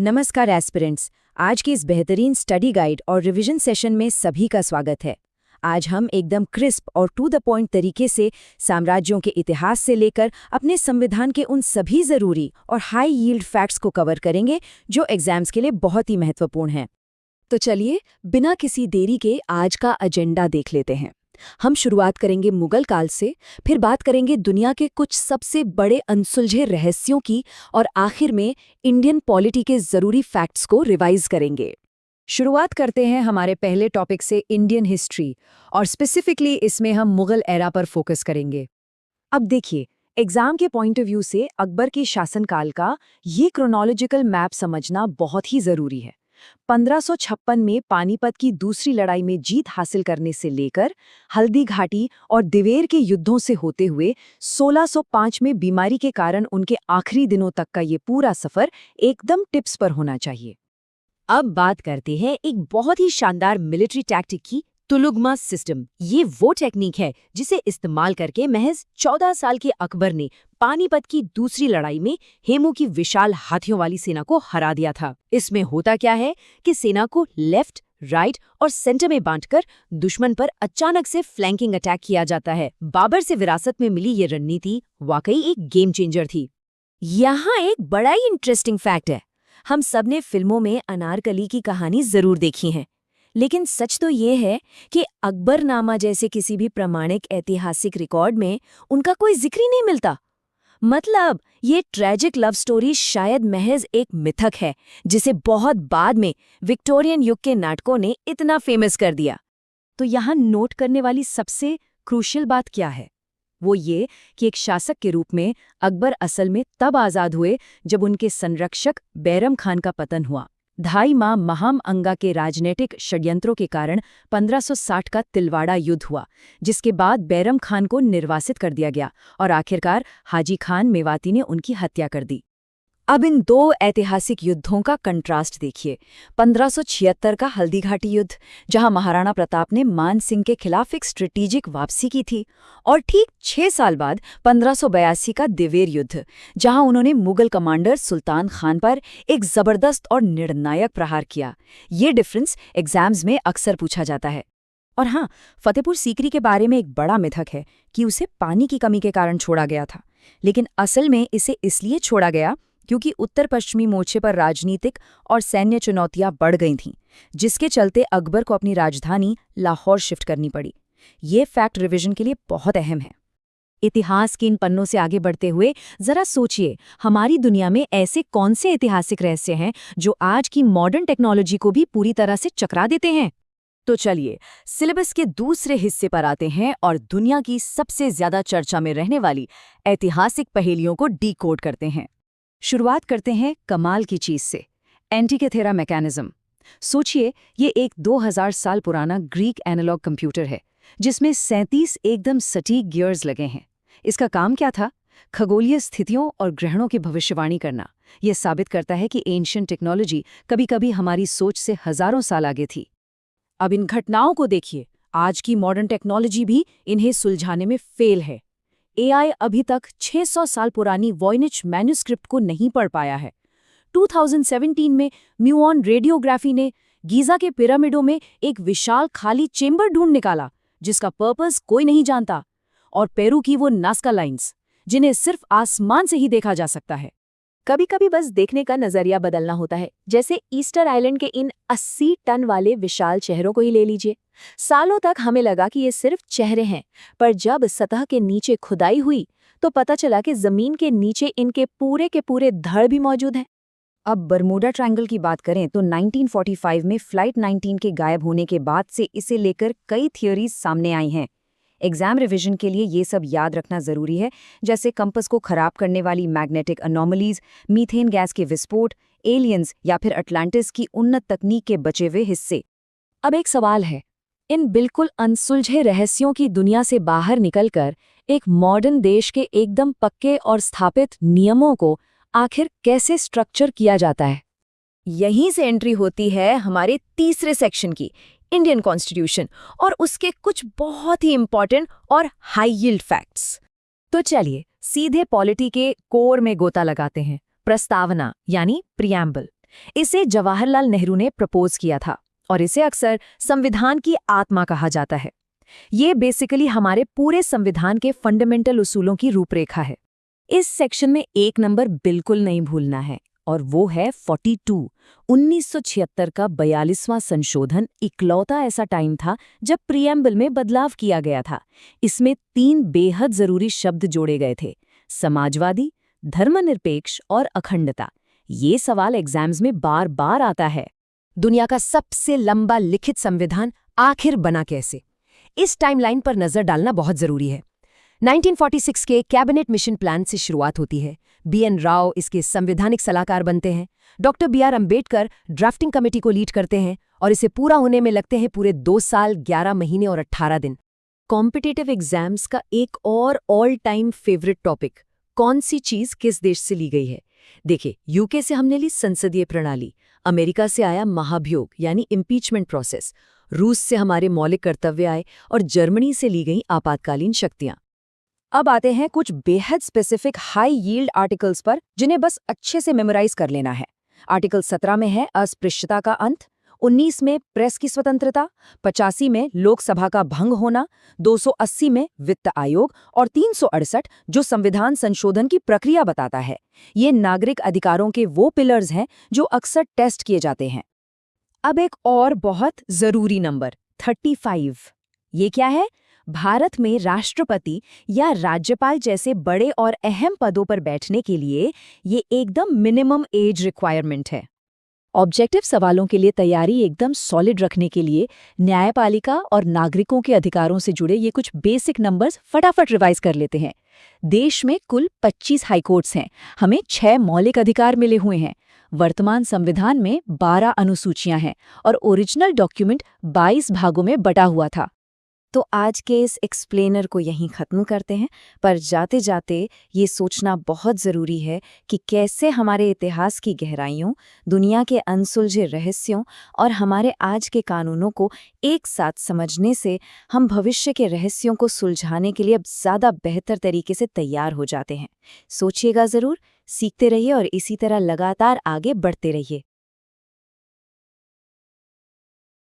नमस्कार एस्पिरेंट्स। आज के इस बेहतरीन स्टडी गाइड और रिवीजन सेशन में सभी का स्वागत है। आज हम एकदम क्रिस्प और टू द पॉइंट तरीके से साम्राज्यों के इतिहास से लेकर अपने संविधान के उन सभी ज़रूरी और हाई यील्ड फैक्ट्स को कवर करेंगे जो एग्जाम्स के लिए बहुत ही महत्वपूर्ण हैं। तो चलिए बिना किसी देरी के आज का एजेंडा देख लेते हैं। हम शुरुआत करेंगे मुगल काल से, फिर बात करेंगे दुनिया के कुछ सबसे बड़े अनसुलझे रहस्यों की और आखिर में इंडियन पॉलिटी के ज़रूरी फैक्ट्स को रिवाइज करेंगे। शुरुआत करते हैं हमारे पहले टॉपिक से, इंडियन हिस्ट्री, और स्पेसिफिकली इसमें हम मुगल एरा पर फोकस करेंगे। अब देखिए, एग्जाम के पॉइंट ऑफ व्यू से अकबर के शासनकाल का ये क्रोनोलॉजिकल मैप समझना बहुत ही ज़रूरी है। 1556 में पानीपत की दूसरी लड़ाई में जीत हासिल करने से लेकर हल्दी घाटी और दिवेर के युद्धों से होते हुए 1605 में बीमारी के कारण उनके आखिरी दिनों तक का ये पूरा सफर एकदम टिप्स पर होना चाहिए। अब बात करते हैं एक बहुत ही शानदार मिलिट्री टैक्टिक की, तुलुगमा सिस्टम। ये वो टेक्निक है जिसे इस्तेमाल करके महज 14 साल के अकबर ने पानीपत की दूसरी लड़ाई में हेमू की विशाल हाथियों वाली सेना को हरा दिया था। इसमें होता क्या है कि सेना को लेफ्ट, राइट और सेंटर में बांटकर दुश्मन पर अचानक से फ्लैंकिंग अटैक किया जाता है। बाबर से विरासत में मिली ये रणनीति वाकई एक गेम चेंजर थी। यहाँ एक बड़ा ही इंटरेस्टिंग फैक्ट है। हम सब ने फिल्मों में अनारकली की कहानी जरूर देखी है, लेकिन सच तो ये है कि अकबरनामा जैसे किसी भी प्रामाणिक ऐतिहासिक रिकॉर्ड में उनका कोई जिक्र ही नहीं मिलता। मतलब ये ट्रेजिक लव स्टोरी शायद महज एक मिथक है जिसे बहुत बाद में विक्टोरियन युग के नाटकों ने इतना फेमस कर दिया। तो यहाँ नोट करने वाली सबसे क्रूशियल बात क्या है? वो ये कि एक शासक के रूप में अकबर असल में तब आज़ाद हुए जब उनके संरक्षक बैरम खान का पतन हुआ। 2.5 माह महाम अंगा के राजनीतिक षड्यंत्रों के कारण 1560 का तिलवाड़ा युद्ध हुआ, जिसके बाद बैरम खान को निर्वासित कर दिया गया और आखिरकार हाजी खान मेवाती ने उनकी हत्या कर दी। अब इन दो ऐतिहासिक युद्धों का कंट्रास्ट देखिए। 1576 का हल्दीघाटी युद्ध, जहां महाराणा प्रताप ने मान सिंह के खिलाफ एक स्ट्रेटेजिक वापसी की थी, और ठीक 6 साल बाद 1582 का दिवेर युद्ध, जहां उन्होंने मुगल कमांडर सुल्तान खान पर एक जबरदस्त और निर्णायक प्रहार किया। ये डिफरेंस एग्जाम्स में अक्सर पूछा जाता है। और हाँ, फतेहपुर सीकरी के बारे में एक बड़ा मिथक है कि उसे पानी की कमी के कारण छोड़ा गया था, लेकिन असल में इसे इसलिए छोड़ा गया क्योंकि उत्तर पश्चिमी मोर्चे पर राजनीतिक और सैन्य चुनौतियां बढ़ गई थीं, जिसके चलते अकबर को अपनी राजधानी लाहौर शिफ्ट करनी पड़ी। ये फैक्ट रिवीजन के लिए बहुत अहम है। इतिहास के इन पन्नों से आगे बढ़ते हुए जरा सोचिए, हमारी दुनिया में ऐसे कौन से ऐतिहासिक रहस्य हैं जो आज की मॉडर्न टेक्नोलॉजी को भी पूरी तरह से चकरा देते हैं? तो चलिए सिलेबस के दूसरे हिस्से पर आते हैं और दुनिया की सबसे ज्यादा चर्चा में रहने वाली ऐतिहासिक पहेलियों को डीकोड करते हैं। शुरुआत करते हैं कमाल की चीज से, एंटीकेथेरा मैकेनिज्म। सोचिए, ये एक 2000 साल पुराना ग्रीक एनालॉग कंप्यूटर है जिसमें 37 एकदम सटीक गियर्स लगे हैं। इसका काम क्या था? खगोलीय स्थितियों और ग्रहणों की भविष्यवाणी करना। यह साबित करता है कि एंशिएंट टेक्नोलॉजी कभी-कभी हमारी सोच से हजारों साल आगे थी। अब इन घटनाओं को देखिए, आज की मॉडर्न टेक्नोलॉजी भी इन्हें सुलझाने में फेल है। एआई अभी तक 600 साल पुरानी वॉयनिच मैन्युस्क्रिप्ट को नहीं पढ़ पाया है। 2017 में म्यूऑन रेडियोग्राफी ने गीजा के पिरामिडों में एक विशाल खाली चेंबर ढूंढ निकाला जिसका पर्पस कोई नहीं जानता, और पेरू की वो नास्का लाइन्स जिन्हें सिर्फ आसमान से ही देखा जा सकता है। कभी कभी बस देखने का नजरिया बदलना होता है। जैसे ईस्टर आइलैंड के इन 80 टन वाले विशाल चेहरों को ही ले लीजिए। सालों तक हमें लगा कि ये सिर्फ चेहरे हैं, पर जब सतह के नीचे खुदाई हुई तो पता चला कि जमीन के नीचे इनके पूरे के पूरे धड़ भी मौजूद हैं। अब बरमूडा ट्रायंगल की बात करें तो 1945 में फ्लाइट 19 के गायब होने के बाद से इसे लेकर कई थियोरीज सामने आई हैं। एग्जाम रिवीजन के लिए ये सब याद रखना जरूरी है, जैसे कंपस को खराब करने वाली मैग्नेटिक अनोमलीज, मीथेन गैस के विस्फोट, एलियंस या फिर अटलांटिस की उन्नत तकनीक के बचे हुए हिस्से। अब एक सवाल है, इन बिल्कुल अनसुलझे रहस्यों की दुनिया से बाहर निकलकर एक मॉडर्न देश के एकदम पक्के और स्थापित नियमों को आखिर कैसे स्ट्रक्चर किया जाता है? यहीं से एंट्री होती है हमारे तीसरे सेक्शन की, इंडियन कॉन्स्टिट्यूशन, और उसके कुछ बहुत ही इंपॉर्टेंट और हाई यील्ड फैक्ट्स। तो चलिए सीधे पॉलिटी के कोर में गोता लगाते हैं, प्रस्तावना यानी प्रियम्बल। इसे जवाहरलाल नेहरू ने प्रपोज किया था और इसे अक्सर संविधान की आत्मा कहा जाता है। ये बेसिकली हमारे पूरे संविधान के फंडामेंटल उसूलों की रूपरेखा है। इस सेक्शन में एक नंबर बिल्कुल नहीं भूलना है और वो है 42। 1976 का 42वां संशोधन इकलौता ऐसा टाइम था जब प्रीएम्बल में बदलाव किया गया था। इसमें 3 बेहद जरूरी शब्द जोड़े गए थे: समाजवादी, धर्मनिरपेक्ष और अखंडता। ये सवाल एग्जाम्स में बार बार आता है। दुनिया का सबसे लंबा लिखित संविधान आखिर बना कैसे? इस टाइमलाइन पर नजर डालना बहुत जरूरी है। 1946 के कैबिनेट मिशन प्लान से शुरुआत होती है। BN राव इसके संवैधानिक सलाहकार बनते हैं। Doctor BR Ambedkar drafting committee को लीड करते हैं और इसे पूरा होने में लगते हैं पूरे 2 साल, 11 महीने और 18 दिन। कॉम्पिटिटिव एग्जाम्स का एक और ऑल टाइम फेवरेट टॉपिक, कौन सी चीज किस देश से ली गई है? देखिए, यूके से हमने ली संसदीय प्रणाली, अमेरिका से आया महाभियोग यानी इम्पीचमेंट प्रोसेस, रूस से हमारे मौलिक कर्तव्य आए और जर्मनी से ली गई आपातकालीन शक्तियां। अब आते हैं कुछ बेहद स्पेसिफिक हाई यील्ड आर्टिकल्स पर जिन्हें बस अच्छे से मेमोराइज कर लेना है। आर्टिकल 17 में है अस्पृश्यता का अंत, 19 में प्रेस की स्वतंत्रता, 85 में लोकसभा का भंग होना, 280 में वित्त आयोग और 368 जो संविधान संशोधन की प्रक्रिया बताता है। ये नागरिक अधिकारों के वो पिलर्स हैं जो अक्सर टेस्ट किए जाते हैं। अब एक और बहुत जरूरी नंबर 35। ये क्या है? भारत में राष्ट्रपति या राज्यपाल जैसे बड़े और अहम पदों पर बैठने के लिए ये एकदम मिनिमम एज रिक्वायरमेंट है। ऑब्जेक्टिव सवालों के लिए तैयारी एकदम सॉलिड रखने के लिए न्यायपालिका और नागरिकों के अधिकारों से जुड़े ये कुछ बेसिक नंबर्स फटाफट रिवाइज कर लेते हैं। देश में कुल 25 हाईकोर्ट्स हैं। हमें 6 मौलिक अधिकार मिले हुए हैं। वर्तमान संविधान में 12 अनुसूचियां हैं और ओरिजिनल डॉक्यूमेंट 22 भागों में बटा हुआ था। तो आज के इस एक्सप्लेनर को यहीं ख़त्म करते हैं, पर जाते जाते ये सोचना बहुत ज़रूरी है कि कैसे हमारे इतिहास की गहराइयों, दुनिया के अनसुलझे रहस्यों और हमारे आज के कानूनों को एक साथ समझने से हम भविष्य के रहस्यों को सुलझाने के लिए अब ज़्यादा बेहतर तरीके से तैयार हो जाते हैं। सोचिएगा ज़रूर, सीखते रहिए और इसी तरह लगातार आगे बढ़ते रहिए।